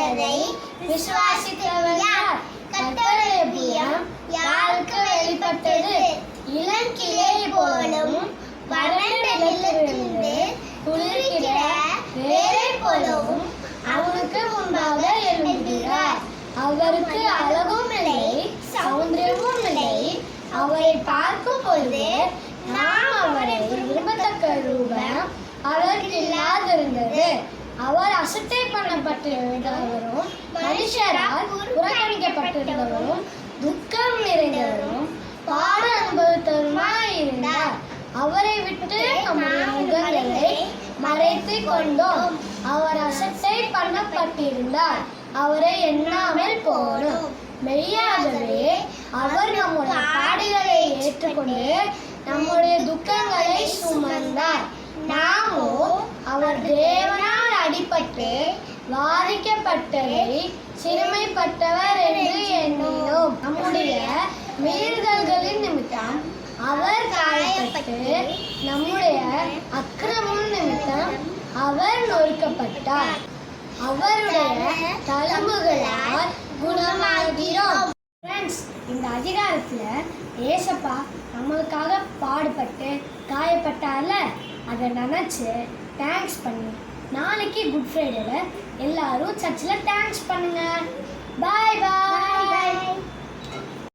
என்பதை விசுவாசித்தவர் யார்? கர்த்தருடைய புயம் யாருக்கு வெளிப்பட்டது? இளங்கிளை போலும் வறண்ட நிலத்திலிருந்து குளிர்கிற வேரை போலவும் அவனுக்கு முன்பாக எழும்புகிறார். அவருக்கு அழகும் இல்லை, சௌந்தரியமும் இல்லை. அவரை பார்க்கும் பொழுது நாம் அவரை விரும்பத்தக்க ரூபம் அவருக்கு இல்லாதிருந்தது. அவர் அசட்டை பண்ணப்பட்டிருந்தவரும் மனுஷரால் புறக்கணிக்கப்பட்டிருந்தவரும் துக்கம் நிறைந்தவரும் பாட அனுபவித்தவருமாய் இருந்தார். அவரை விட்டு நம்முடைய முகங்களை மறைத்து கொண்டோம். அவர் அசட்டை பண்ணப்பட்டிருந்தார், அவரை எண்ணாமல் போனோம். மெய்யாகவே அவர் நம்முடைய பாடுகளை ஏற்றுக்கொண்டு நம்முடைய துக்கங்களை சுமந்தார். நாமோ அவர் தேவனால் அடிபட்டு வாதிக்கப்பட்டதை சிறுமைப்பட்டவர் என்று எண்ணினோம். நம்முடைய மீறுதல்களின் நிமித்தம் அவர் காயப்பட்டு நம்முடைய அக்கிரமம் நிமித்தம் அவர் நொறுக்கப்பட்டார். அவருடைய தழும்புகளால் குணமாகிறோம். ஃப்ரெண்ட்ஸ், இந்த அதிகாரத்துல ஏசப்பா நம்மளுக்காக பாடுபட்டு காயப்பட்டார்ல, அதை நினச்சி தேங்க்ஸ் பண்ணி நாளைக்கு குட் ஃப்ரைடேல எல்லாரும் சர்ச்சில் தேங்க்ஸ் பண்ணுங்க. பாய் பாய்.